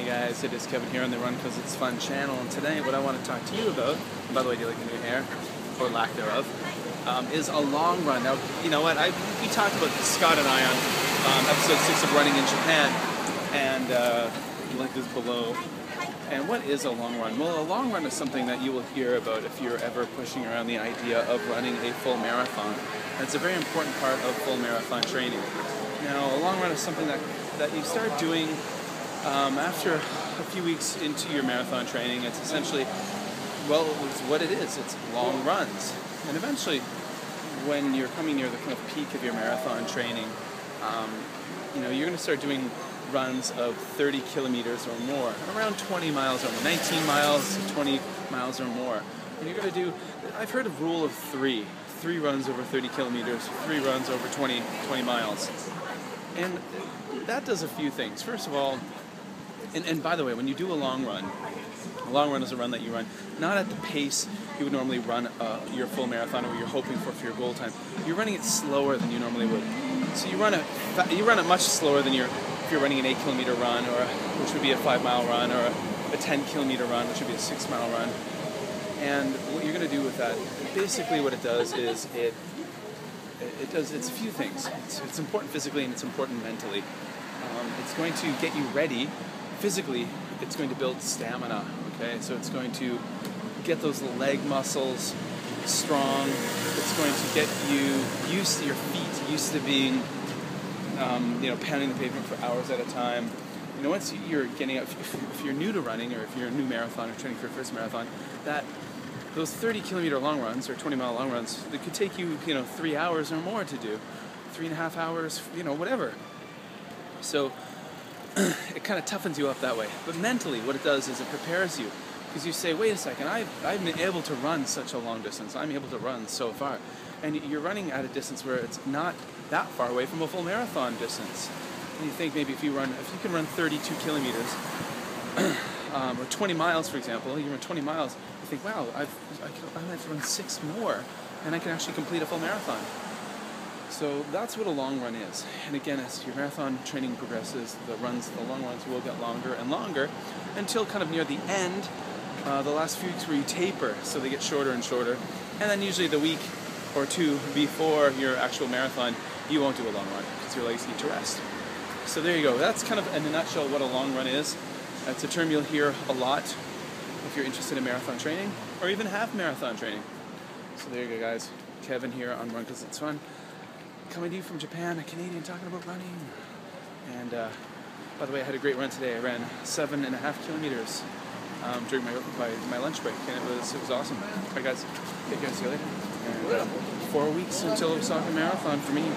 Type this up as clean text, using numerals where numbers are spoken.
Hey guys, it is Kevin here on the Run Cause It's Fun channel, and today what I want to talk to you about, and by the way, do you like the new hair, or lack thereof, is a long run. Now, you know what, we talked about this, Scott and I, on episode 6 of Running in Japan, and link is below. And what is a long run? Well, a long run is something that you will hear about if you're ever pushing around the idea of running a full marathon. And it's a very important part of full marathon training. Now, a long run is something that you start doing after a few weeks into your marathon training. It's essentially, well, it's what it is. It's long runs. And eventually, when you're coming near the kind of peak of your marathon training, you're going to start doing runs of 30 kilometers or more, around 20 miles or more, 19 miles, 20 miles or more. And you're going to do, I've heard of rule of 3 runs over 30 kilometers, 3 runs over 20 miles. And that does a few things. First of all, and by the way, when you do a long run is a run that you run not at the pace you would normally run your full marathon or you're hoping for your goal time. You're running it slower than you normally would. So you run it much slower than if you're running an 8-kilometer run, which would be a 5-mile run, or a 10-kilometer run, which would be a 6-mile run. And what you're going to do with that, basically what it does is it's a few things. It's important physically and it's important mentally. It's going to get you ready. Physically, it's going to build stamina, okay? So it's going to get those leg muscles strong. It's going to get you used to your feet, used to being, pounding the pavement for hours at a time. Once you're getting out, if you're new to running, or if you're a new marathon or training for your first marathon, those 30-kilometer long runs or 20-mile long runs, they could take you, 3 hours or more to do, 3.5 hours, whatever. So it kind of toughens you up that way. But mentally, what it does is it prepares you, because you say, wait a second, I've been able to run such a long distance. I'm able to run so far. And you're running at a distance where it's not that far away from a full marathon distance. And you think maybe if you can run 32 kilometers, or 20 miles, for example, you run 20 miles, you think, wow, I have to run 6 more, and I can actually complete a full marathon. So that's what a long run is. And again, as your marathon training progresses, the long runs will get longer and longer until kind of near the end, the last few weeks where you taper, so they get shorter and shorter. And then usually the week or 2 before your actual marathon, you won't do a long run because your legs need to rest. So there you go. That's kind of in a nutshell what a long run is. It's a term you'll hear a lot if you're interested in marathon training or even half marathon training. So there you go, guys. Kevin here on Run Cause It's Fun. Coming to you from Japan, a Canadian talking about running. And by the way, I had a great run today. I ran 7.5 kilometers during my lunch break, and it was awesome. All right, guys. Take care. See you later. And 4 weeks until Osaka Marathon for me.